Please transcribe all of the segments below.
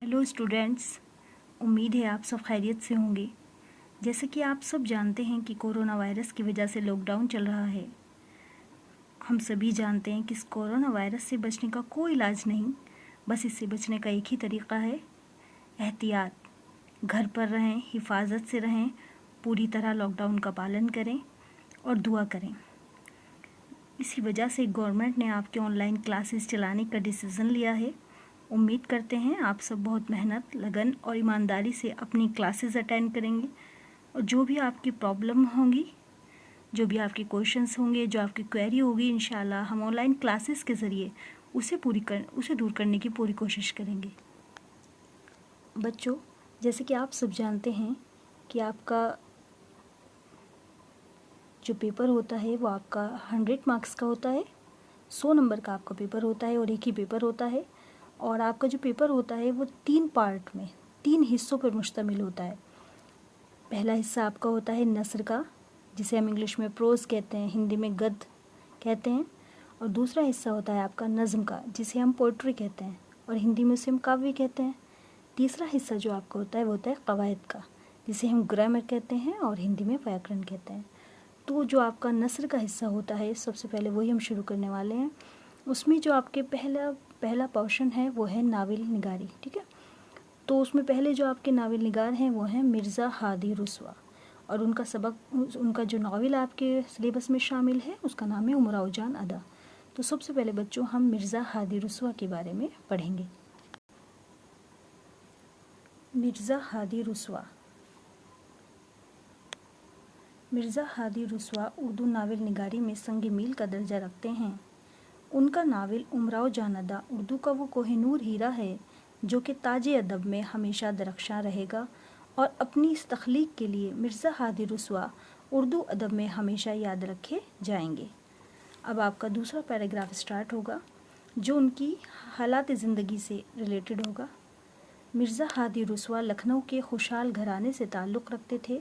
Hello students, उम्मीद है आप सब खैरियत से होंगे। जैसे कि आप सब जानते हैं कि कोरोना वायरस की वजह से लॉकडाउन चल रहा है। हम सभी जानते हैं कि इस कोरोना वायरस से बचने का कोई इलाज नहीं, बस इससे बचने का एक ही तरीका है एहतियात। घर पर रहें, हिफाजत से रहें, पूरी तरह लॉकडाउन का पालन करें और दुआ करें। इसी वजह से गवर्नमेंट ने आपके ऑनलाइन क्लासेस चलाने का डिसीज़न लिया है। उम्मीद करते हैं आप सब बहुत मेहनत, लगन और ईमानदारी से अपनी क्लासेस अटेंड करेंगे और जो भी आपकी प्रॉब्लम होंगी, जो भी आपके क्वेश्चंस होंगे, जो आपकी क्वेरी होगी, इंशाल्लाह हम ऑनलाइन क्लासेस के ज़रिए उसे दूर करने की पूरी कोशिश करेंगे। बच्चों, जैसे कि आप सब जानते हैं कि आपका जो पेपर होता है वो आपका 100 मार्क्स का होता है। 100 नंबर का आपका पेपर होता है और एक ही पेपर होता है। और आपका जो पेपर होता है वो 3 पार्ट में, 3 हिस्सों पर मुश्तमिल होता है। पहला हिस्सा आपका होता है नस्र का, जिसे हम इंग्लिश में प्रोज कहते हैं, हिंदी में गद्य कहते हैं। और दूसरा हिस्सा होता है आपका नज़्म का, जिसे हम पोइट्री कहते हैं और हिंदी में उसे हम काव्य कहते हैं। तीसरा हिस्सा जो आपका होता है वो होता है कवायद का, जिसे हम ग्रामर कहते हैं और हिंदी में व्याकरण कहते हैं। तो जो आपका नस्र का हिस्सा होता है, सबसे पहले वही हम शुरू करने वाले हैं। उसमें जो आपके पहला पोर्शन है वो है नावल निगारी, ठीक है। तो उसमें पहले जो आपके नावल निगार हैं वो हैं मिर्ज़ा हादी रुस्वा, और उनका जो नावल आपके सिलेबस में शामिल है उसका नाम है उमराव जान अदा। तो सबसे पहले बच्चों हम मिर्ज़ा हादी रुस्वा के बारे में पढ़ेंगे। मिर्ज़ा हादी रुस्वा। मिर्ज़ा हादी रुस्वा उर्दू नावल निगारी में संग मील का दर्जा रखते हैं। उनका नावल उमराव जान अदा उर्दू का वो कोहिनूर हीरा है जो कि ताज अदब में हमेशा दरख्शां रहेगा, और अपनी इस तख्लीक के लिए मिर्ज़ा हादी रुस्वा उर्दू अदब में हमेशा याद रखे जाएंगे। अब आपका दूसरा पैराग्राफ स्टार्ट होगा जो उनकी हालात ज़िंदगी से रिलेटेड होगा। मिर्ज़ा हादी रुस्वा लखनऊ के खुशहाल घराने से ताल्लुक़ रखते थे।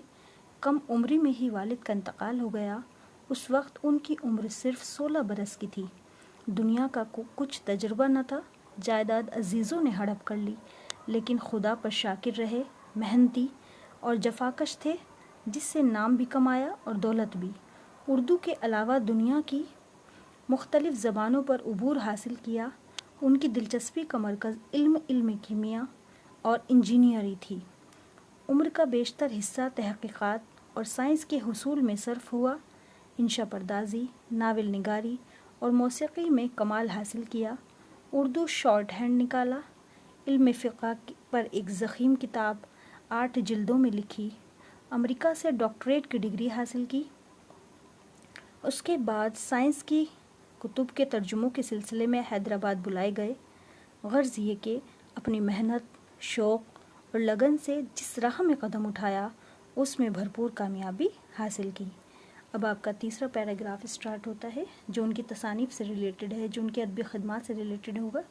कम उम्री में ही वालिद का इंतकाल हो गया। उस वक्त उनकी उम्र सिर्फ 16 बरस की थी। दुनिया का कुछ तजुर्बा न था। जायदाद अजीज़ों ने हड़प कर ली, लेकिन खुदा पर शाकिर रहे, मेहनती और जफाकश थे, जिससे नाम भी कमाया और दौलत भी। उर्दू के अलावा दुनिया की मुख्तलिफ़ ज़बानों पर उबूर हासिल किया। उनकी दिलचस्पी का मरकज़ इल्म कीमिया और इंजीनियरी थी। उम्र का बेशतर हिस्सा तहक़ीक़ात और साइंस के हुसूल में सर्फ हुआ। इंशा पर्दाजी, नावल निगारी और मौसीक़ी में कमाल हासिल किया। उर्दू शॉर्ट हैंड निकाला। इल्म फ़िक़्ह पर एक ज़ख़ीम किताब 8 जिल्दों में लिखी। अमेरिका से डॉक्टरेट की डिग्री हासिल की। उसके बाद साइंस की कुतुब के तर्जुमों के सिलसिले में हैदराबाद बुलाए गए। गर्ज़ ये कि अपनी मेहनत, शौक़ और लगन से जिस राह में कदम उठाया उसमें भरपूर कामयाबी हासिल की। अब आपका तीसरा पैराग्राफ स्टार्ट होता है जो उनकी तसानीफ़ से रिलेटेड है, जो उनकी अदबी ख़िदमत से रिलेटेड होगा।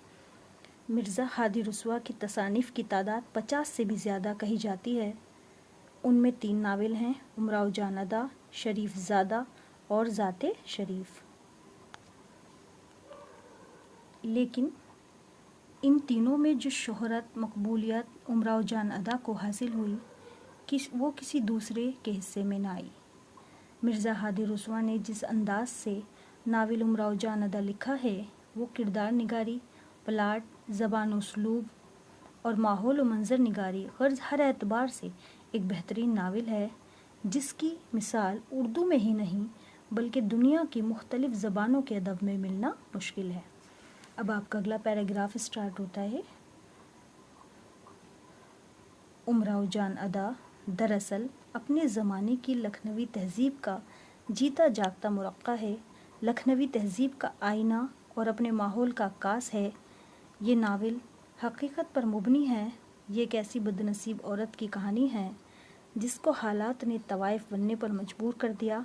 मिर्ज़ा हादी रुस्वा की तसानीफ़ की तादाद 50 से भी ज़्यादा कही जाती है। उनमें 3 नावल हैं, उमराव जान अदा, शरीफ ज़ादा और ज़ाते शरीफ। लेकिन इन तीनों में जो शोहरत, मकबूलियत उमराव जान अदा को हासिल हुई वो किसी दूसरे के हिस्से में ना आई। मिर्ज़ा हादी रुस्वा ने जिस अंदाज से नावल उमराव जान अदा लिखा है वो किरदार निगारी, प्लाट, ज़बान उसलूब और माहौल व मंज़र निगारी गर्ज़ हर एतबार से एक बेहतरीन नावल है, जिसकी मिसाल उर्दू में ही नहीं बल्कि दुनिया की मुख्तलिफ़ ज़बानों के अदब में मिलना मुश्किल है। अब आपका अगला पैराग्राफ स्टार्ट होता है। उमराव जान अदा दरअसल अपने ज़माने की लखनवी तहज़ीब का जीता जागता मुरक्का है, लखनवी तहज़ीब का आईना और अपने माहौल का अक्कास है। ये नावल हकीकत पर मुबनी है। ये एक ऐसी बदनसीब औरत की कहानी है जिसको हालात ने तवाइफ बनने पर मजबूर कर दिया।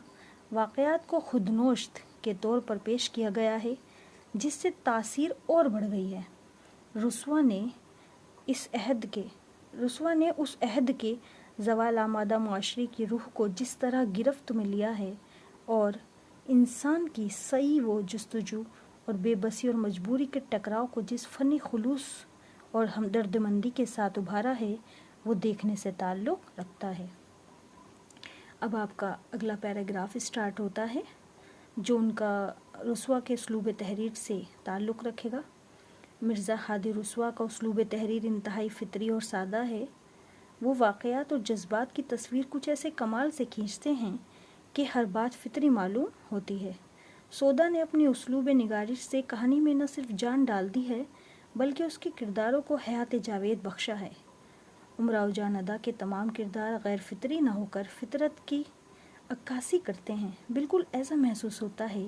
वाक़यात को खुदनोश्त के तौर पर पेश किया गया है, जिससे तासीर और बढ़ गई है। रुस्वा ने उस अहद के ज़वाल आमादा मुआशरे की रूह को जिस तरह गिरफ्त में लिया है और इंसान की सही व जस्तजू और बेबसी और मजबूरी के टकराव को जिस फ़नी खुलूस اور ہمدردمندی کے ساتھ ابھارا ہے وہ دیکھنے سے تعلق رکھتا ہے۔ اب آپ کا اگلا پیراگراف اسٹارٹ ہوتا ہے جو ان کا رسوا کے اسلوب تحریر سے تعلق رکھے گا۔ مرزا ہادی رسوا کا اسلوب تحریر انتہائی فطری اور سادہ ہے۔ وہ واقعات اور جذبات کی تصویر کچھ ایسے کمال سے کھینچتے ہیں کہ ہر بات فطری معلوم ہوتی ہے۔ سودا نے اپنی اسلوب نگارش سے کہانی میں نہ صرف جان ڈال دی ہے بلکہ اس کے کرداروں کو حیات جاوید بخشا ہے۔ امراؤ جان ادا کے تمام کردار غیر فطری نہ ہو کر فطرت کی عکاسی کرتے ہیں۔ بالکل ایسا محسوس ہوتا ہے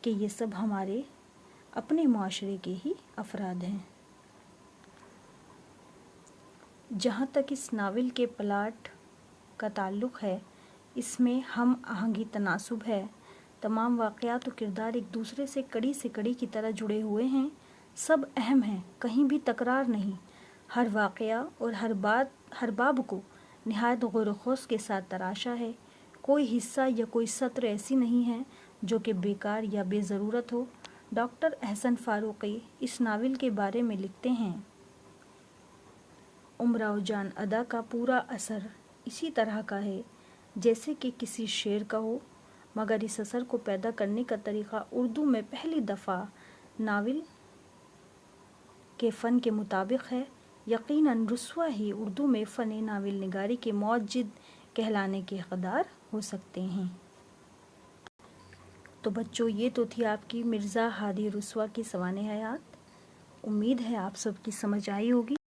کہ یہ سب ہمارے اپنے معاشرے کے ہی افراد ہیں۔ جہاں تک اس ناول کے پلاٹ کا تعلق ہے، اس میں ہم آہنگی تناسب ہے۔ تمام واقعات و کردار ایک دوسرے سے کڑی کی طرح جڑے ہوئے ہیں، سب اہم ہیں، کہیں بھی تکرار نہیں۔ ہر واقعہ اور ہر باب کو نہایت غور و خوض کے ساتھ تراشا ہے۔ کوئی حصہ یا کوئی سطر ایسی نہیں ہے جو کہ بیکار یا بے ضرورت ہو۔ ڈاکٹر احسن فاروقی اس ناول کے بارے میں لکھتے ہیں: امراؤ جان ادا کا پورا اثر اسی طرح کا ہے جیسے کہ کسی شعر کا ہو، مگر اس اثر کو پیدا کرنے کا طریقہ اردو میں پہلی دفعہ ناول کے فن کے مطابق ہے۔ یقیناً رسوا ہی اردو میں فن ناول نگاری کے موجد کہلانے کے حقدار ہو سکتے ہیں۔ تو بچوں، یہ تو تھی آپ کی مرزا ہادی رسوا کی سوانح حیات۔ امید ہے آپ سب کی سمجھ آئی ہوگی۔